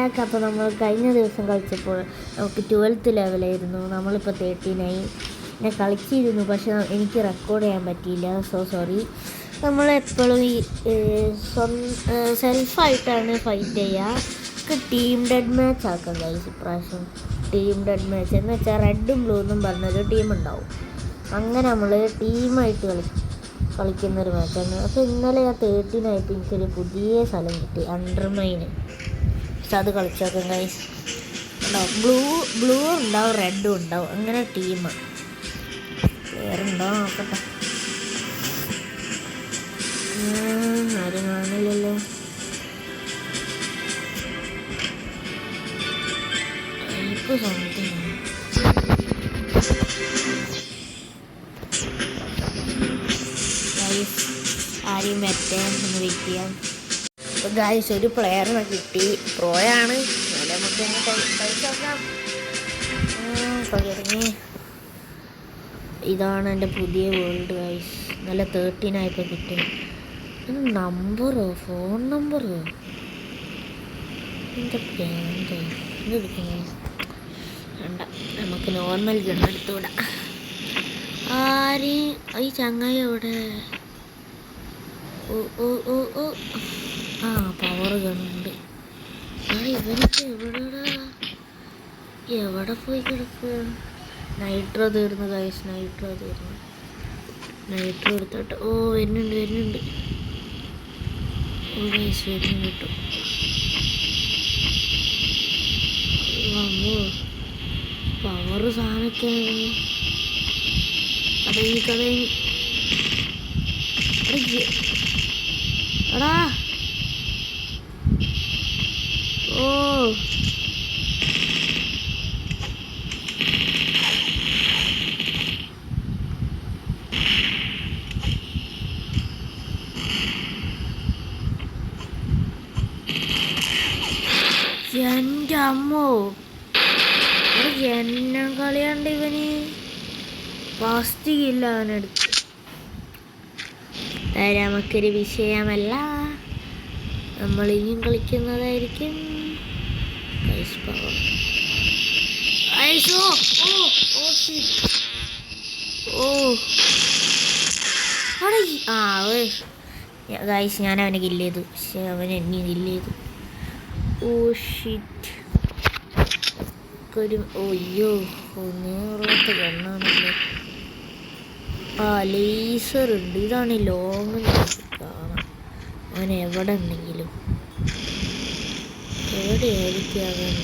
Back. അപ്പോൾ നമ്മൾ കഴിഞ്ഞ ദിവസം കളിച്ചപ്പോൾ നമുക്ക് 12th ലെവലായിരുന്നു. നമ്മളിപ്പോൾ 13ആയി. ഞാൻ കളിച്ചിരുന്നു, പക്ഷെ എനിക്ക് റെക്കോർഡ് ചെയ്യാൻ പറ്റിയില്ല. So sorry. നമ്മളെപ്പോഴും ഈ സെൽഫായിട്ടാണ് ഫൈറ്റ് ചെയ്യുക. ടീം ഡെഡ് മാച്ച് ആക്കാം ഗൈസ് ഇപ്രാവശ്യം. ടീം ഡെഡ് മാച്ച് എന്ന് വെച്ചാൽ റെഡും ബ്ലൂ എന്നും പറഞ്ഞൊരു ടീം ഉണ്ടാവും. അങ്ങനെ നമ്മൾ ടീമായിട്ട് കളിക്കുന്നൊരു മാച്ചാണ്. അപ്പോൾ ഇന്നലെ ഞാൻ 13ആയപ്പോൾ എനിക്കൊരു പുതിയ സ്ഥലം കിട്ടി, അണ്ടർമൈന്. പക്ഷെ അത് കളിച്ചോക്കാം ഗൈസ്. ഉണ്ടാവും ബ്ലൂ ഉണ്ടാവും, റെഡും ഉണ്ടാവും. അങ്ങനെ ടീം വേറുണ്ടോ നോക്കട്ടെ. ആരും കാണില്ലല്ലോ. ഇപ്പോൾ സംതിങ് ആരെയും വരട്ടെ ഒന്ന് വെയിറ്റ് ചെയ്യാം. അപ്പോൾ ഗൈസ് ഒരു പ്ലെയറിനെ കിട്ടി, പ്രോയാണ്. നമുക്ക് കളിച്ചോക്കാം. തുടങ്ങി. ഇതാണ് എൻ്റെ പുതിയ വേൾഡ് ഗൈസ്. നല്ല 13ആയപ്പോൾ കിട്ടും. നമ്പറോ ഫോൺ നമ്പറോ എന്താ വേണ്ട ഇതെടുക്കുന്നു. വേണ്ട, നമുക്ക് നോർമൽ ഗൺ എടുത്തുവിടാം. ഈ ചങ്ങായി എവിടെ? ഓ ആ പവർ ഗണ്ണുണ്ട്. ഇവർക്ക് എവിടെ പോയി കിടക്കുക? നൈട്രോ തീർന്നു ഗൈസ്, നൈട്രോ തീർന്നു. നൈട്രോ എടുത്തോട്ടെ. ഓ വരുന്നുണ്ട്. ഓ ഗൈസ് വരുന്നു കിട്ടും. പവർ സാധനമൊക്കെ കടയിൽ എടാ. ഓ എൻ്റെ അമ്മോ, എന്നെ കളിയാണ്ട് ഇവന്. ഫസ്റ്റ് കില്ല അവനെടുത്ത്. നമുക്കൊരു വിഷയമല്ല, നമ്മൾ ഇനിയും കളിക്കുന്നതായിരിക്കും. ഗൈസ് ഞാൻ അവനെ കില്ല് ചെയ്തു, പക്ഷെ അവൻ എന്നെ കില്ല് ചെയ്തു. Oh shit. അയ്യോ നേരത്തെ കണ്ണാണല്ലോ. ലേസർ ഉണ്ട്. ഇതാണ് ലോങ് കാണാം. അവൻ എവിടെ ഉണ്ടെങ്കിലും എവിടെയായിരിക്കും അവൻ.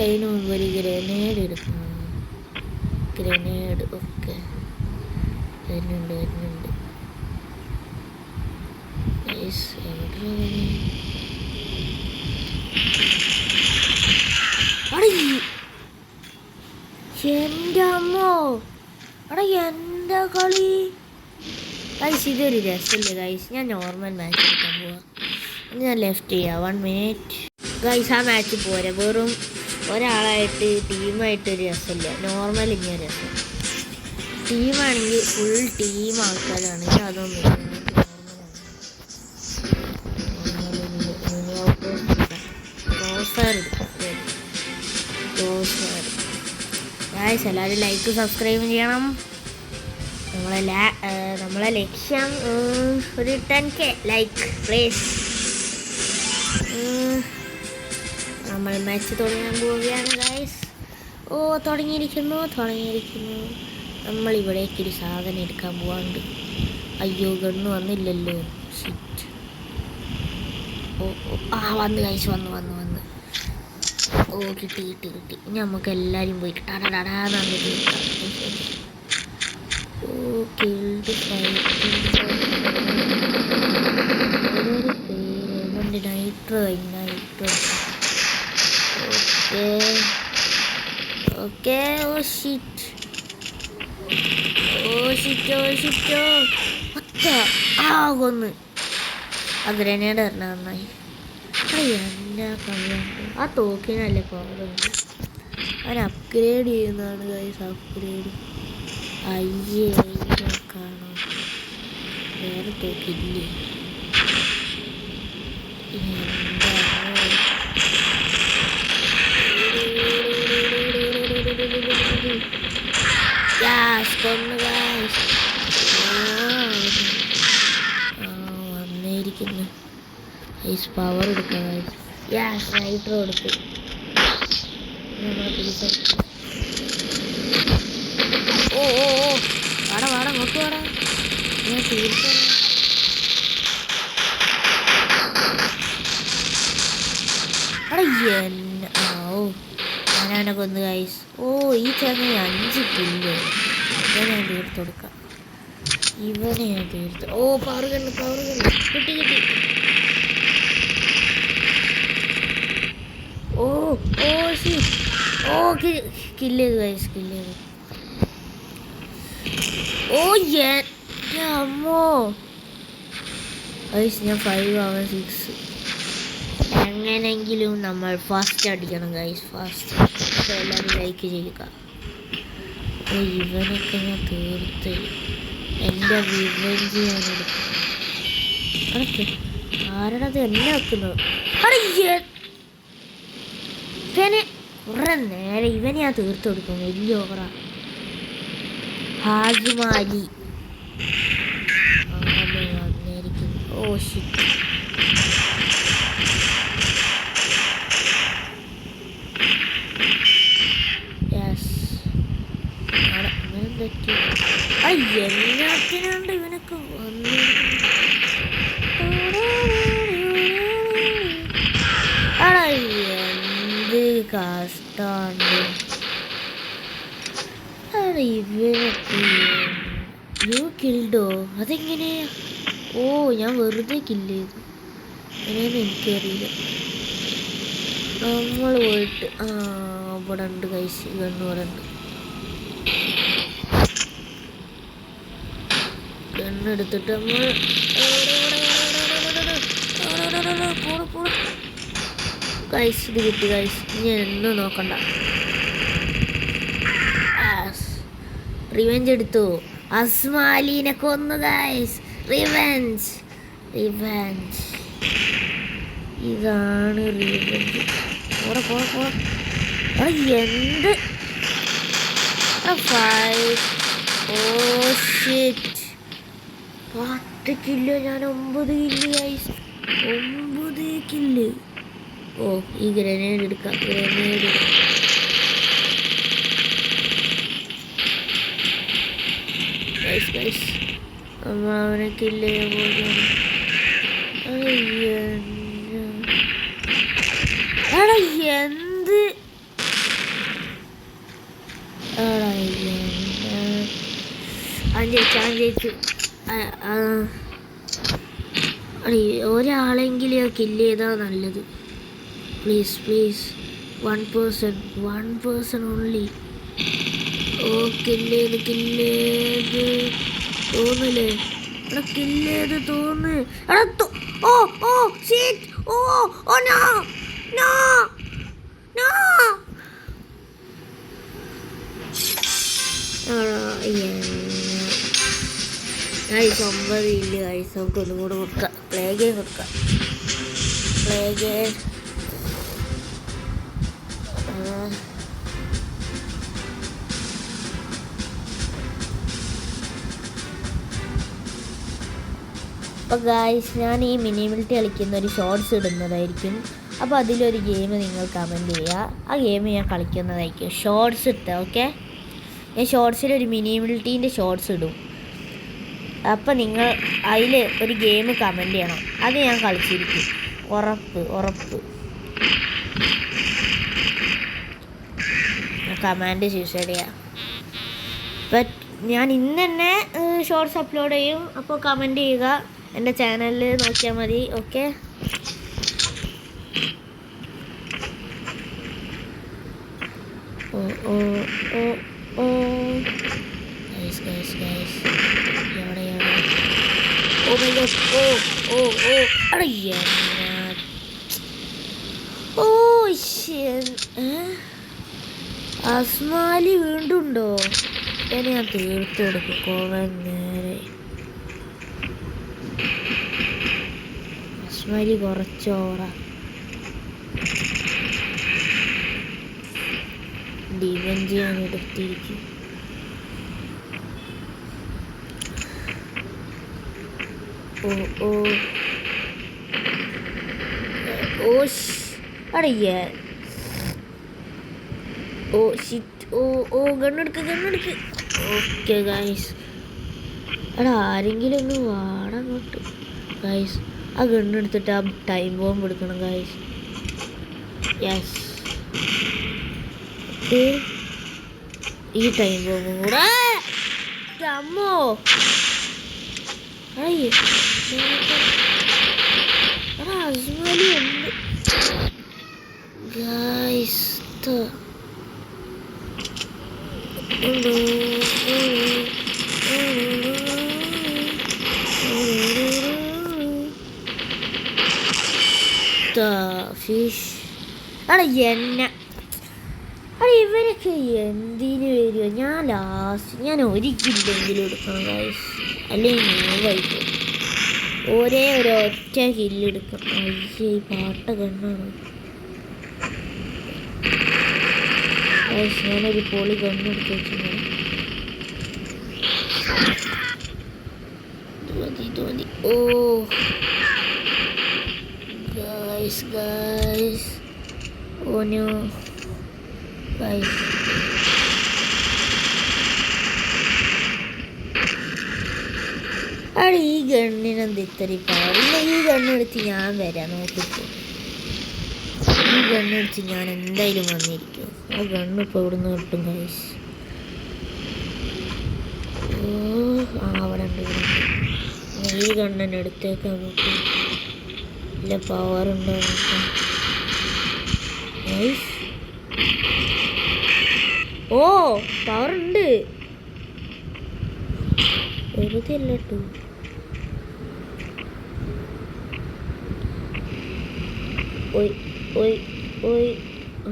അതിന് മുമ്പ് ഒരു ഗ്രനേഡ് എടുക്കണം. ഗ്രനേഡ് ഓക്കെ വരുന്നുണ്ട്. എൻ്റെ അമ്മോ, എന്താ കളി ഗൈസ്. ഇതൊരു രസമില്ല ഗൈസ്. ഞാൻ നോർമൽ മാച്ച് എടുക്കാൻ പോവാം. ഞാൻ ലെഫ്റ്റ് ചെയ്യാം. 1 മിനിറ്റ് ഗൈസ്. ആ മാച്ച് പോരെ, വെറും ഒരാളായിട്ട് ടീമായിട്ടൊരു രസമില്ല. നോർമൽ ഇങ്ങനെ രസം. ടീമാണെങ്കിൽ ഫുൾ ടീം ആൾക്കാരാണെങ്കിൽ അതൊന്നും ഗൈസ് എല്ലാവരും ലൈക്ക് സബ്സ്ക്രൈബ് ചെയ്യണം. നമ്മളെ ലക്ഷ്യം ഒരു 10K ലൈക്ക് പ്ലീസ്. നമ്മൾ മാച്ച് തുടങ്ങാൻ പോവുകയാണ് ഗൈസ്. ഓ തുടങ്ങിയിരിക്കുന്നു. നമ്മളിവിടേക്കൊരു സാധനം എടുക്കാൻ പോവാണ്ട്. അയ്യോ ഗണ്ണ് വന്നില്ലല്ലോ. ഷിറ്റ്. വന്ന് ഗൈസ് വന്ന്. ഓ കിട്ടി. ഇനി നമുക്ക് എല്ലാവരും പോയി ടാടാന്ന് തീർക്കാം. Oh killed fight. Nitro okay. Oh shit. കൊന്ന്. ആ ഗ്രനേഡ് പറഞ്ഞ നന്നായി. എല്ലാ കളിയുണ്ട്. ആ തോക്കിനല്ലേ പവറുണ്ട്. അവൻ അപ്ഗ്രേഡ് ചെയ്യുന്നതാണ് ഗൈസ്. അപ്ഗ്രേഡ് അയ്യേ കാണോ. വേറെ തോക്കില്ലേ? കൊന്ന് ഗൈസ്. വന്നിരിക്കുന്നു ഗൈസ്. പവർ എടുക്കാം ഗൈസ്. യാസ് നൈട്രോ എടുത്തു. ഓ ഓ ഓ വാടാ വാടാ നോക്കി വാടാ. ഞാൻ തീർച്ച ഞാനാണ് കൊന്ന് ഗൈസ്. ഓ ഈ ചേട്ടന് 5 കില്ല്. ഇവനെ ഞാൻ തീർത്ത് കൊടുക്കാം. ഇവനെ ഞാൻ തീർത്ത്. ഓ പവർ കണ്ട് കിട്ടി. ഓ ഓ ശരി. ഓ കില്ല് ചെയ്തു ഗൈസ്. ഓ അമ്മോ ഗൈസ്. ഞാൻ 5 ആവാൻ 6. എങ്ങനെങ്കിലും നമ്മൾ ഫാസ്റ്റ് അടിക്കണം ഗൈസ്. ഫാസ്റ്റ്. എല്ലാവരും ലൈക്ക് ചെയ്യുക. ഓ ഇവനൊക്കെ ഞാൻ തീർത്ത്. എൻ്റെ റിവെഞ്ച് ഞാൻ എടുക്കും. ആരാണത് എന്നെ വെക്കുന്നത്? ഇവനെ കുറെ നേരം ഇവനെ ഞാൻ തീർത്ത് കൊടുക്കും. വലിയ ഓവറ. ഹാജിമാലി വന്നിരിക്കുന്നു. Oh shit. എല്ലാത്തിനുണ്ട് ഇവനൊക്കെ എന്ത് കഷ്ടാണ്. ഇവനൊക്കെ യു കിൽഡോ? അതെങ്ങനെയാ? ഓ ഞാൻ വെറുതെ കില്ല് ചെയ്തു. എങ്ങനെയെന്ന് എനിക്കറിയില്ല. നമ്മൾ പോയിട്ട് ഇവിടെ ഉണ്ട് കൈസ്. ഗണ്ണ് ഇവിടെ ഉണ്ട്. ഗണ്ണെടുത്തിട്ട് നമ്മൾ ഗൈസ് ഇത് കിട്ടി ഗൈസ്. ഇനി ഒന്നും നോക്കണ്ട. റിവെഞ്ച് എടുത്തു. അസ്മാലിനെ കൊന്നു ഗൈസ്. റിവെഞ്ച്. ഇതാണ് റിവെഞ്ച്. എന്ത് ഫൈറ്റ്. Oh shit. 10 കില്ല്. ഞാൻ 9 കില്ല് ഗൈസ്. 9 കില്ല്. ഓ ഈ ഗ്രനേഡ് എടുക്കാം. ഗൈസ് അവനെ കില്ല് ചെയ്യാൻ പോകുന്നു. എന്ത് ജയിച്ചു. ഒരാളെങ്കിലും കില്ല് ചെയ്താൽ നല്ലത്. Please 1 person only. Oh kill ചെയ്ത് തോന്നില്ലേ? കില്ല് ചെയ്ത് തോന്ന്. Oh shit. Oh no guys 9 ഇല്ല ഗൈസ്. നമുക്ക് ഒന്നും കൂടെ കൊടുക്കാം. പ്ലേ ഗെയിം കൊടുക്കാം. അപ്പോൾ ഗൈസ് ഞാൻ ഈ മിനിമിലിറ്റി കളിക്കുന്ന ഒരു ഷോർട്സ് ഇടുന്നതായിരിക്കും. അപ്പോൾ അതിലൊരു ഗെയിം നിങ്ങൾ കമൻറ്റ് ചെയ്യുക. ആ ഗെയിം ഞാൻ കളിക്കുന്നതായിരിക്കും. ഷോർട്സ് ഇട്ട് ഓക്കെ. ഞാൻ ഷോർട്സിലൊരു മിനിമിലിറ്റീൻ്റെ ഷോർട്സ് ഇടും. അപ്പോൾ നിങ്ങൾ അതിൽ ഒരു ഗെയിം കമൻറ്റ് ചെയ്യണം. അത് ഞാൻ കളിച്ചിരിക്കും. ഉറപ്പ്. കമാൻഡ് സൂസൈഡ് ചെയ്യാം. ഞാൻ ഇന്ന് തന്നെ ഷോർട്സ് അപ്ലോഡ് ചെയ്യും. അപ്പോൾ കമൻറ്റ് ചെയ്യുക. എൻ്റെ ചാനലിൽ നോക്കിയാൽ മതി. Okay. Guys oh my god. അസ്മാലി വീണ്ടും ഉണ്ടോ? എന്നെ ഞാൻ തീർത്ത് കൊടുക്കും. കുറെ നേരെ അസ്മാലി കുറച്ചോറ. ഡിവെഞ്ച് ഞാൻ എടുത്തിരിക്കും. ഓ ഓ ഓ അടയ്യേ ഓ ഷിറ്റ് ഓ ഓ ഗണ്ണെടുക്ക് ഓക്കെ ഗൈസ്. എടാ ആരെങ്കിലും ഒന്ന് വാടങ്ങോട്ട് ഗൈസ്. ആ ഗണ്ണെടുത്തിട്ട് ആ ടൈം ബോംബ് എടുക്കണം ഗൈസ്. യെസ് ഈ ടൈം ബോംബും കൂടെ അമ്മോ അസ്മാലി ഉണ്ട് ഗൈസ്. ഫിഷ് അവിടെ എന്നെ അവിടെ ഇവരൊക്കെ എന്തിനു വരുമോ? ഞാൻ ഒരു കില്ലെങ്കിലും എടുക്കണം ഗൈസ്, അല്ലെങ്കിൽ മൂവായിട്ട് ഒരേ ഒറ്റ കില്ലെടുക്കണം. അയ്യേ ഈ പാട്ട കണ്ണാണ് ഗൈസ്. ഞാനൊരു പൊളി കണ്ണെടുത്ത് വെച്ചിട്ടുണ്ട്. മതി ഓ ഗൈസ് ഓ നോ ഗൈസ്. അവിടെ ഈ ഗണ്ണിനെന്ത് ഇത്രയും പാടില്ല. ഈ ഗണ്ണെടുത്ത് ഞാൻ വരാം, നോക്കിപ്പോ. ഈ ഗണ്ണെടുത്ത് ഞാൻ എന്തായാലും വന്നിരിക്കും. ആ ഗണ്ണിപ്പോൾ ഇവിടുന്ന് കിട്ടും ഗൈസ്. അവിടെ ഉണ്ട്. ഈ ഗണ്ണിനെ എടുത്തേക്കാൻ നോക്കി. ഇല്ല പവറുണ്ടോ നോക്കാം ഗൈസ്. ഓ പവറുണ്ട്, വെറുതെ അല്ല കേട്ടോ.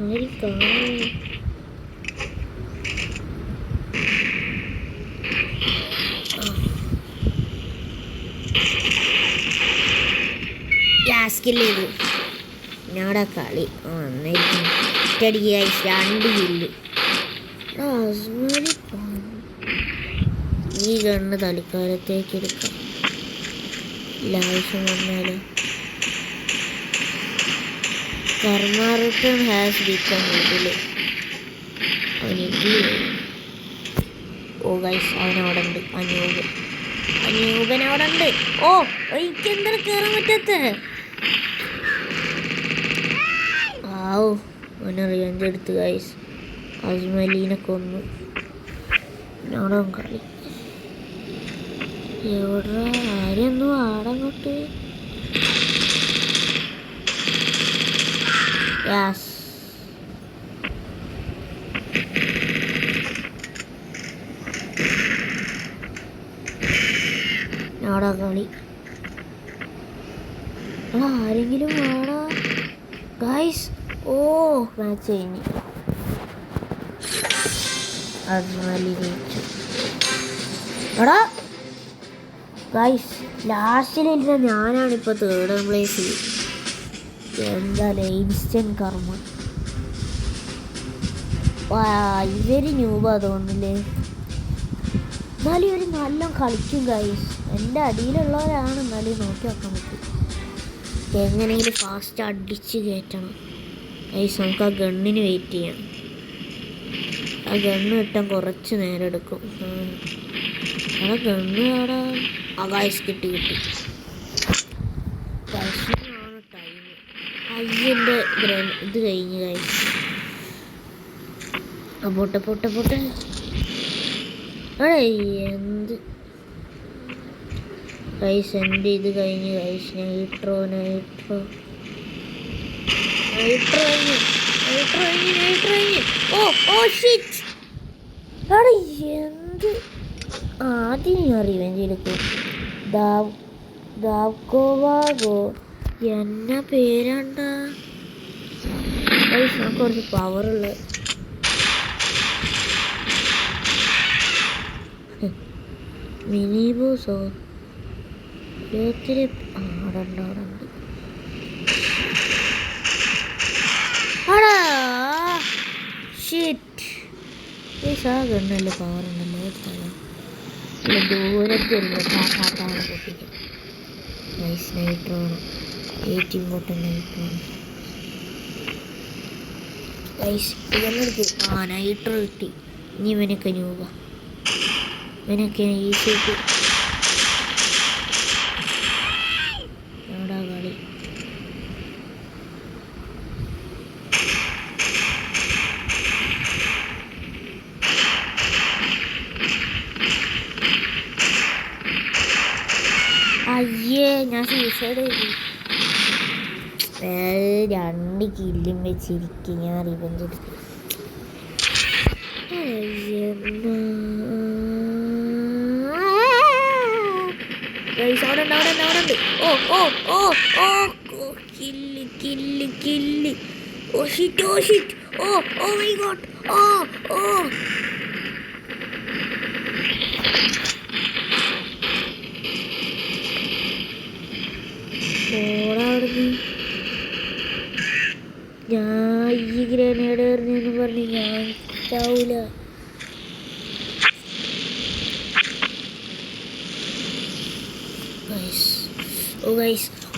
ആരും കാണാൻ സ്കില്ല് ചെയ്തു ഞാടാ കളി. വന്നിരിക്കും ഒറ്റടിയായി 2 കില്ല്. ഈ ഗണ്ണ് തൽക്കാലത്തേക്ക് എടുക്കാം, ആവശ്യം വന്നാല്. കർമ്മ റിട്ടേൺ ഹാസ് ബിക്കം ഇതില് ഓ ഗൈസ് അവനവിടെ ഉണ്ട്. അനൂപൻ അവിടെ ഉണ്ട്. ഓ എനിക്കെന്താ കയറാൻ പറ്റാത്ത? ആവോ അവനെ റിവെഞ്ച് എടുത്ത് ഗൈസ്. അസ്മലീനെ കൊന്നു. അവിടെ കളി എവിടെ ആരെയൊന്നും ആടങ്ങോട്ട്. യാസ് അവിടെ കളി. ആരെങ്കിലും ആടാ ഗൈസ്. ഓ മാച്ച് കഴിഞ്ഞു. അസ്മലി ജയിച്ചു. എടാ ഗൈസ് ലാസ്റ്റിലിരുന്ന ഞാനാണിപ്പോൾ 3rd പ്ലേസിൽ. എന്തായാലും ഇൻസ്റ്റൻറ്റ് കർമ്മ. ഇവര് ന്യൂബ് അതുകൊണ്ടല്ലേ. എന്നാലും ഇവർ നല്ല കളിക്കും ഗൈസ്. എൻ്റെ അടിയിലുള്ളവരാണ്, എന്നാലും നോക്കി വെക്കാൻ പറ്റും. എങ്ങനെയെങ്കിലും ഫാസ്റ്റ് അടിച്ച് കയറ്റണം ഗൈസ്. നമുക്ക് ആ ഗണ്ണിന് വെയിറ്റ് ചെയ്യാം. ആ ഗണ്ണ് കിട്ടാൻ കുറച്ച് നേരം എടുക്കും. ആ ഗണ്ണ് ആടാ. ആ ഗൈസ് കിട്ടി. ഗൈസിനാണ് ടൈം. അയ്യൻ്റെ ഇത് കഴിഞ്ഞ് ഗൈസ്. പൊട്ടെ എന്ത് ഗൈസ് എൻ്റെ ഇത് കഴിഞ്ഞ് ഗൈസ്. Nitro oh shit. അവിടെ എന്ത് ആദ്യം ഞാൻ റിവെഞ്ച് എടുക്കും. ദാവ്കോവാഗോ എന്നാ പേരാണ്ടാ ഗൈസ്. നമുക്ക് കുറച്ച് പവറുള്ള മിനി ബോസോ ഒത്തിരി ആടുണ്ട്. ആ ഗണ്ണല്ലേ പവറുണ്ടല്ലോ. ദൂരത്തിരുന്ന് പൊട്ടിക്കും. നൈസ് നൈട്രോണ് ഏറ്റവും ഇമ്പോർട്ടൻ്റ് നൈട്രോണ് നൈസ് ഇതെന്നെടുക്ക് നൈട്രോ കിട്ടി ഇനി ഇവനൊക്കെ നോക്കുക ഇവനൊക്കെ ഈസിയായിട്ട് എവിടാ കളി അയ്യേ ഞാൻ സൂസൈഡ് ചെയ്തു 2 കില്ലും വെച്ചിരിക്കും ഞാൻ റിവെഞ്ച് എടുക്കും അവിടെ oh kill kill kill oh shit oh my god oh ഓടാവിടുന്ന് ഞാൻ ഈ ഗ്രനേഡ് എറിഞ്ഞെന്ന് പറഞ്ഞ് ഞാൻ ചാവൂല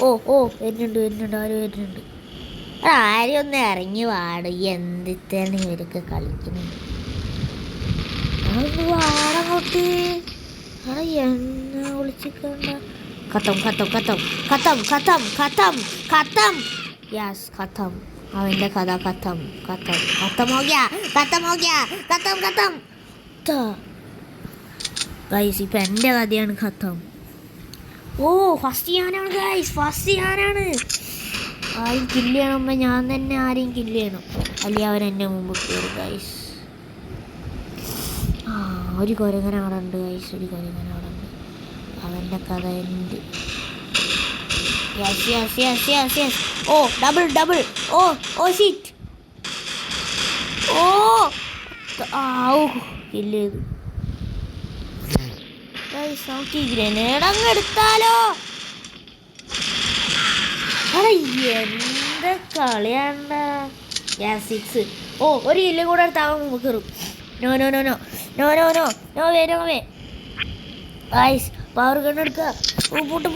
ഓ വരുന്നുണ്ട് ആരും വരുന്നുണ്ട് ആരും ഒന്ന് ഇറങ്ങി വാട് എന്തിട്ടാണ് ഇവരൊക്കെ കളിക്കുന്നത് അതൊന്ന് വാടങ്ങോട്ട് എന്നെ വിളിച്ചിക്കണ്ട ഖത്തം യെസ് ഖത്തം അവൻ്റെ കഥ ഖത്തം ഹോ ഗയാ ഗൈസ് ഇപ്പം എൻ്റെ കഥയാണ് ഖത്തം ഓ ഫസ്റ്റ് ഞാനാണ് ആരും കില്ല് ചെയ്യണമെങ്കിൽ ഞാൻ തന്നെ ആരെയും കില്ല് ചെയ്യണം അല്ലെങ്കിൽ അവരെന്നെ മുമ്പ് കയറും ഗൈസ് ഒരു കുരങ്ങൻ അവിടെ ഉണ്ട് ഗൈസ് അവൻ്റെ കഥ ഉണ്ട് യെസ് ഓ ഡബിൾ ഓ ഷിറ്റ് കില്ല് ചെയ്തു ഗൈസ് നമുക്ക് ഈ ഗ്രനേഡ് അങ്ങ് എടുത്താലോ എന്താ കളിയാണ്ട ഗ്യാസ് 6 ഒരു കില്ലും കൂടെ എടുത്താൽ മുമ്പ് കയറും no way guys power gun എടുക്കുക പൂട്ട്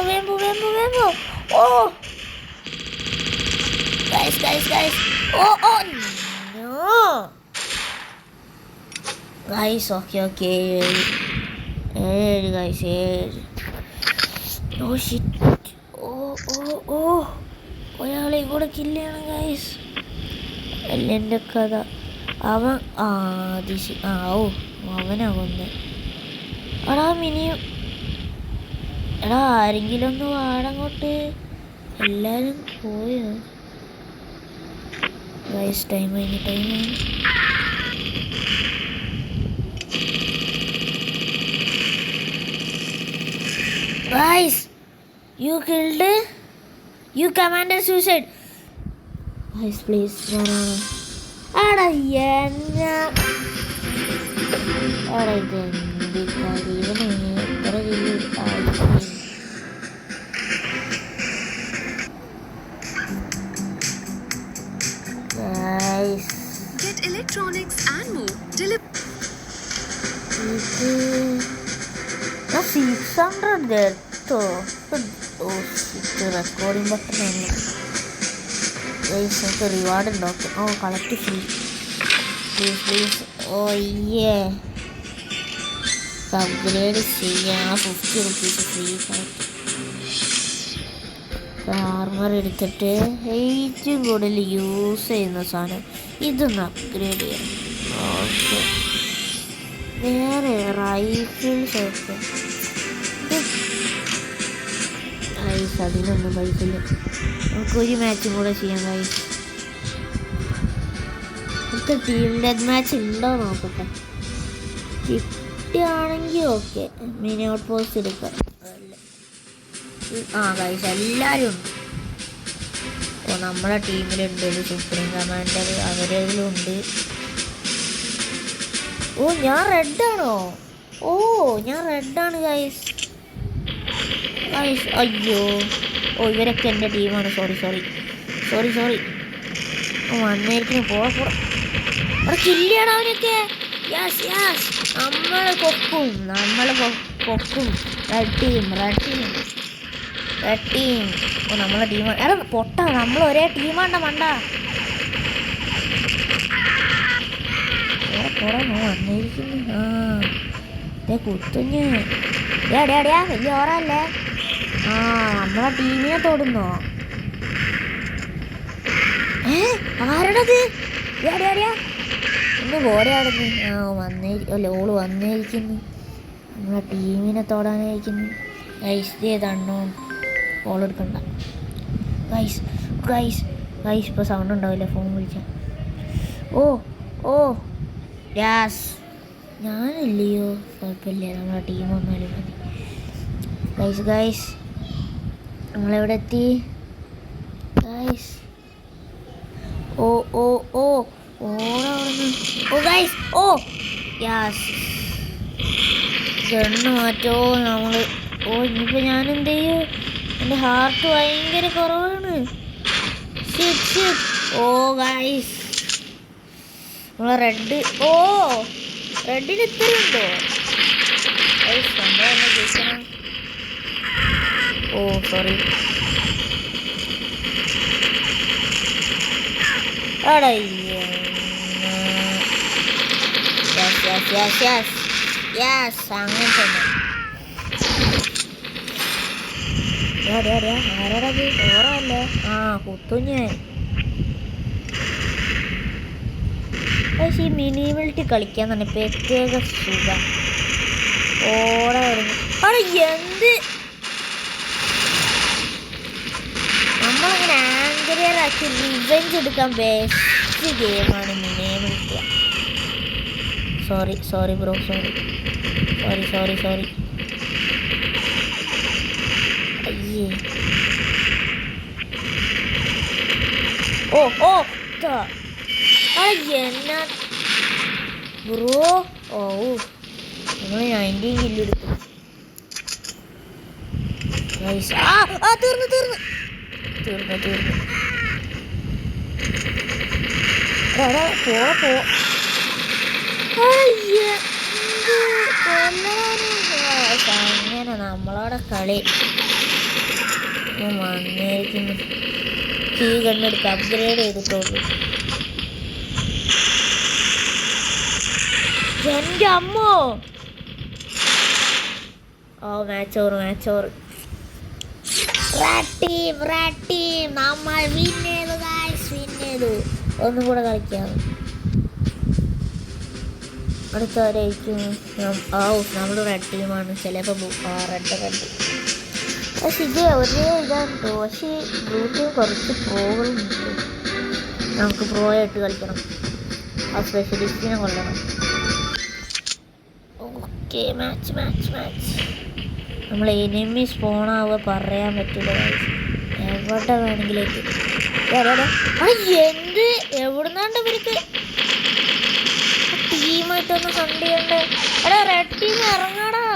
വേമ്പോ guys no guys okay 7 guys 7 oh shit oh ഒരാളെയും കൂടെ കില്ല് ചെയ്യണം ഗൈസ് അല്ല എൻ്റെ കഥ അവൻ അവനാ കൊന്നെ ആരെങ്കിലും ഒന്ന് വാടങ്ങോട്ട് എല്ലാരും പോയോ ഗൈസ് ടൈം കഴിഞ്ഞു Guys, you killed. You committed suicide. Guys, please. Guys. Get electronics and more. Deliver. 600 there too. Recording button on guys, reward unlock. Collect free. Please. Yeah. Upgrade 50 rupees free. Armor എടുത്തിട്ട് ഏറ്റവും കൂടുതൽ use ചെയ്യുന്ന സാധനം ഇതൊന്ന് upgrade ചെയ്യാം. Okay വേറെ rifles ഒക്കെ guys അതിനൊന്നും പൈസയില്ല. നമുക്കൊരു മാച്ചും കൂടെ ചെയ്യാം ഗൈസ്. അടുത്ത ടീം ഡെത്ത് മാച്ച് ഉണ്ടോ നോക്കട്ടെ. കിട്ടുകയാണെങ്കിൽ ഓക്കെ മിനി ഔട്ട് പോസ്റ്റ് എടുക്കാം. ഗൈസ് എല്ലാവരും ഉണ്ട്. നമ്മളെ ടീമിലുണ്ട് ഒരു സുപ്രീം കമാൻഡർ, അവരിലുണ്ട്. ഞാൻ റെഡാണോ? ഞാൻ റെഡാണ് ഗൈസ്. അയ്യോ ഇവരൊക്കെ എൻ്റെ ടീമാണ്. സോറി വന്നേരിക്കുന്നു. അവിടെ കില്ലാണ് അവരൊക്കെ. നമ്മളെ പൊക്കും റെഡ് ടീം ഓ നമ്മളെ ടീമാണ്. എടാ പൊട്ട, നമ്മൾ ഒരേ ടീമാണ്ട മണ്ട. വന്നിരിക്കുന്നു. ആ ദേ കുത്തുഞ്ഞ്. എടിയാ വലിയ ഓറല്ലേ. ആ നമ്മളെ ടീമിനെ തൊടുന്നോ? ആരടത്? എടിയാ ഒന്ന് ഓടിയാടുന്നു. ആ ഓള് വന്നിരിക്കുന്നു. നമ്മളെ ടീമിനെ തൊടാനായിരിക്കുന്നു. ഗൈസ് തണ്ണോ ഓളെടുക്കണ്ട. ഗൈസ് ഇപ്പോൾ സൗണ്ട് ഉണ്ടാവില്ല ഫോൺ വിളിക്കാൻ. ഓ യാസ് ഞാനില്ലയോ, കുഴപ്പമില്ല, നമ്മളെ ടീം വന്നാലും മതി. ഗൈസ് നമ്മളെവിടെ എത്തി ഗൈസ്? യാസ് ഗണ്ണ് മാറ്റോ നമ്മൾ. ഇനിയിപ്പോൾ ഞാനെന്ത് ചെയ്യും? എൻ്റെ ഹാർട്ട് ഭയങ്കര കുറവാണ്. ഗൈസ് നമ്മളെ റെഡിന് ഇത്രയുണ്ടോ? ഗൈസ് നമ്മളെന്നെ ജയിക്കണം. സോറി. അങ്ങനെ തന്നെ. ആരാടത്? ഓറല്ലേ? ആ കുത്തുഞ്ഞേ. പക്ഷേ ഈ മിനിമിലിറ്റി കളിക്കാൻ തന്നെ പ്രത്യേക സുഖം. എന്ത് നമ്മളങ്ങനെ ആങ്കറിയറാക്കി റിവെഞ്ച് എടുക്കാൻ ബെസ്റ്റ് ഗെയിമാണ് മിനിമിലിറ്റി. Sorry bro, sorry. അയ്യേ എന്നാ ബ്രോ. നമ്മൾ 19 കില്ലെടുത്തു. തീർന്നു. അങ്ങനെ നമ്മളവിടെ കളി വന്നിരിക്കുന്നു. ഈ കണ്ണെടുത്ത് അപ്ഗ്രേഡ് ചെയ്തിട്ടുള്ളൂ. എൻ്റെ അമ്മോ. Match over. റെഡ് ടീം നമ്മൾ വിൻ ചെയ്തു. ഒന്നും കൂടെ കളിക്കാം. അടുത്തവരായിരിക്കും. നമ്മൾ റെഡ് ടീമാണ്. ചിലപ്പോൾ റെഡ്. പക്ഷെ ഇത് ഒരേ ഇതാണ് കേട്ടോ. പക്ഷേ ബ്ലൂ ടീം കുറച്ച് പ്രോകളുണ്ട്. നമുക്ക് പ്രോ ആയിട്ട് കളിക്കണം. ആ സ്പെഷ്യലിസ്റ്റിനെ കൊല്ലണം. Okay match. നമ്മൾ എനിമി സ്പോണാവുക പറയാൻ പറ്റില്ല. എവിടെ വേണമെങ്കിലും എന്ത് എവിടുന്നാണ്ട് ഇവർക്ക് ടീമായിട്ടൊന്ന് കണ്ടിയുണ്ട്. Red team ഇറങ്ങാടാ.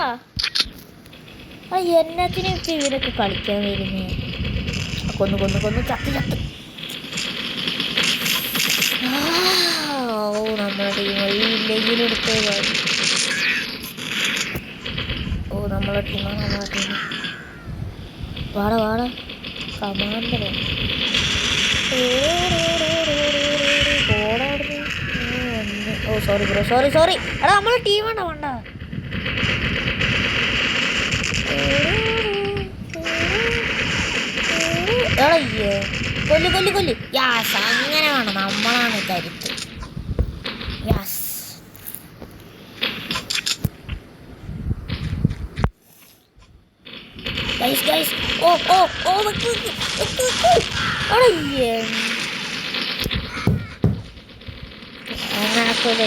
എന്നത്തിനും ഇപ്പം ഇവരൊക്കെ കളിക്കാൻ വരുന്നേ. കൊന്നു ചത്ത്. നമ്മുടെ ടീം ഈ ഇല്ലെങ്കിലെടുത്തേ കാര്യം. നമ്മളെ ടീമാണ്. വാടാ കമാൻഡർ. Sorry bro, sorry. എടാ നമ്മളെ ടീമാണ് വേണ്ട. കൊല്ലി. യാസ് അങ്ങനെ വേണം. നമ്മളാണ് കരുത്ത്. യാസ് ഗൈസ്.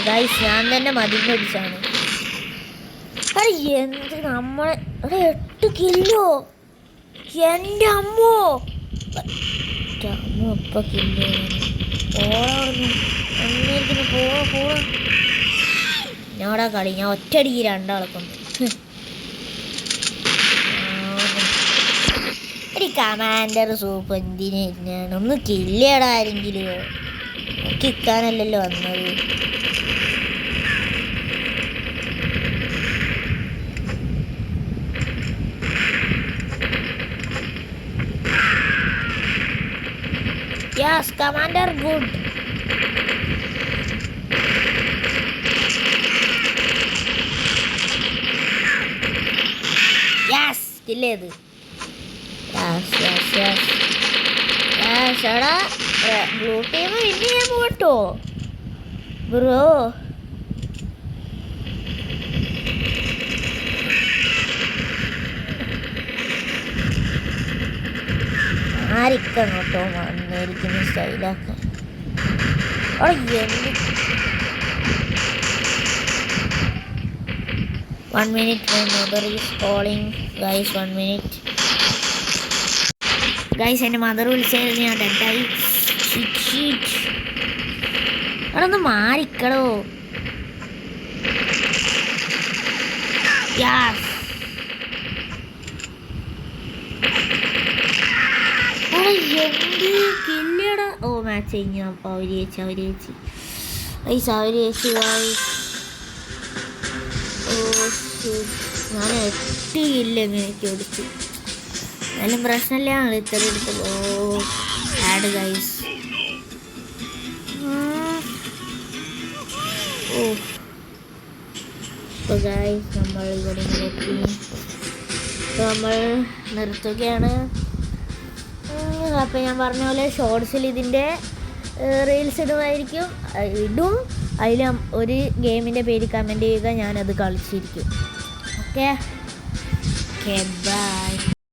ഗൈസ് ഞാൻ തന്നെ മതിലടിച്ചാണ്. എന്ത് നമ്മളെ 8 കില്ലോ. എൻ്റെ അമ്മോ ഇപ്പൊ കില്ലോ. പോവാ ഞാടാ കളി. ഞാൻ ഒറ്റയടിക്ക് 2 ആളെ കൊണ്ടു. കമാൻഡർ സൂപ്പ് എന്തിനാണ്? ഒന്ന് കില്ലേടാ ആരെങ്കിലും. കിക്കാനല്ലല്ലോ വന്നത്. Yes commander good. Yes kill ചെയ്ത്. എടാ ബ്ലൂ ടീം വിൻ ചെയ്യാൻ പോട്ടോ ബ്രോ. ആരിക്കണം കേട്ടോ വന്നിരിക്കുന്ന സ്റ്റൈലൊക്കെ. എന്ത് 1 minute, my mother is calling. Guys, 1 minute. Guys, എൻ്റെ മദർ വിളിച്ചായിരുന്നു, ഞാൻ ഡെഡായി. അവിടെ ഒന്ന് മാറിക്കടോ. എന്ത് കില്ലടാ. ഓ മാച്ച് കഴിഞ്ഞു. അവര് ചേച്ചി ഗൈസ്. ഞാൻ 8 കില്ല് എങ്ങനെയൊക്കെ ഓടിച്ചു. എന്നാലും പ്രശ്നമില്ല, ഞങ്ങൾ ഇത്ര എടുത്ത്. Add guys. ഇപ്പോൾ ഗൈസ് നമ്മൾ ഇവിടെ എത്തി. നമ്മൾ നിർത്തുകയാണ്. അപ്പോൾ ഞാൻ പറഞ്ഞ പോലെ ഷോർട്സിൽ ഇതിൻ്റെ റീൽസ് ഇടും. അതിൽ ഒരു ഗെയിമിൻ്റെ പേര് കമൻറ്റ് ചെയ്യുക, ഞാനത് കളിച്ചിരിക്കും. Okay bye.